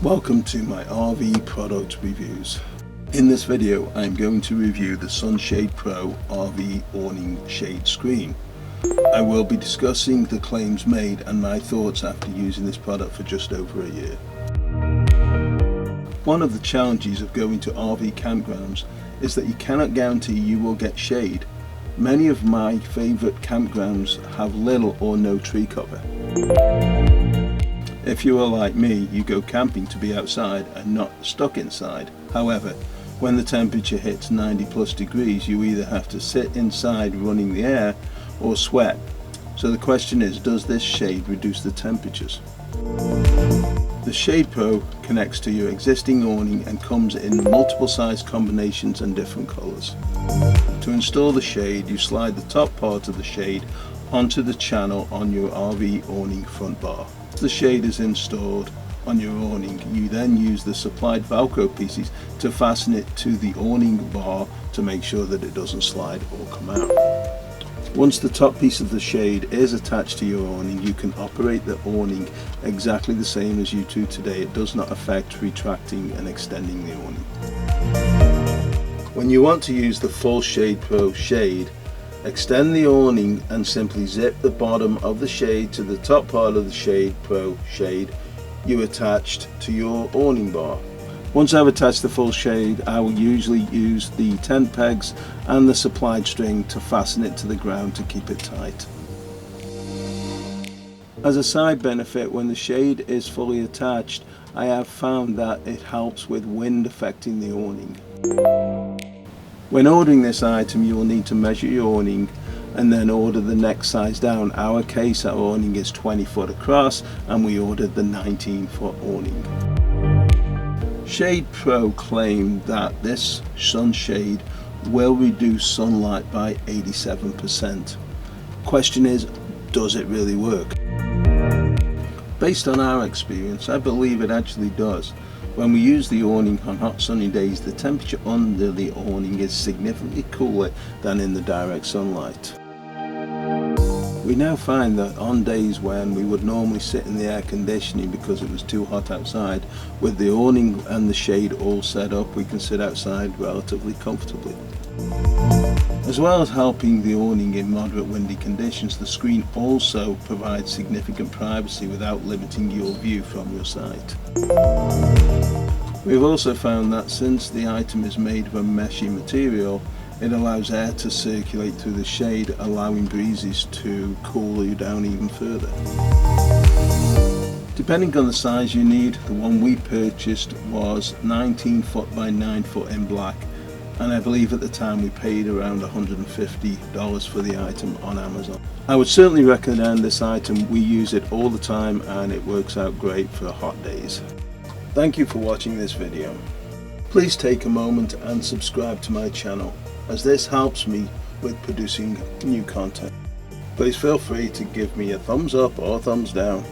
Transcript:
Welcome to my RV product reviews. In this video I am going to review the ShadePro RV awning shade screen. I will be discussing the claims made and my thoughts after using this product for just over a year. One of the challenges of going to RV campgrounds is that you cannot guarantee you will get shade. Many of my favourite campgrounds have little or no tree cover. If you are like me, you go camping to be outside and not stuck inside. However, when the temperature hits 90+ degrees, you either have to sit inside running the air or sweat. So the question is, does this shade reduce the temperatures? The ShadePro connects to your existing awning and comes in multiple size combinations and different colours. To install the shade, you slide the top part of the shade onto the channel on your RV awning front bar. Once the shade is installed on your awning, you then use the supplied Velcro pieces to fasten it to the awning bar to make sure that it doesn't slide or come out. Once the top piece of the shade is attached to your awning, you can operate the awning exactly the same as you do today. It does not affect retracting and extending the awning. When you want to use the full ShadePro shade, extend the awning and simply zip the bottom of the shade to the top part of the ShadePro shade you attached to your awning bar. Once I've attached the full shade, I will usually use the tent pegs and the supplied string to fasten it to the ground to keep it tight. As a side benefit, when the shade is fully attached, I have found that it helps with wind affecting the awning. When ordering this item, you will need to measure your awning and then order the next size down. Our case, our awning is 20 foot across and we ordered the 19-foot awning. ShadePro claimed that this sunshade will reduce sunlight by 87%. Question is, does it really work? Based on our experience, I believe it actually does. When we use the awning on hot sunny days, the temperature under the awning is significantly cooler than in the direct sunlight. We now find that on days when we would normally sit in the air conditioning because it was too hot outside, with the awning and the shade all set up, we can sit outside relatively comfortably. As well as helping the awning in moderate windy conditions, the screen also provides significant privacy without limiting your view from your site. We've also found that since the item is made of a meshy material, it allows air to circulate through the shade, allowing breezes to cool you down even further. Depending on the size you need, the one we purchased was 19 foot by 9 foot in black, and I believe at the time we paid around $150 for the item on Amazon. I would certainly recommend this item. We use it all the time and it works out great for hot days. Thank you for watching this video. Please take a moment and subscribe to my channel, as this helps me with producing new content. Please feel free to give me a thumbs up or thumbs down.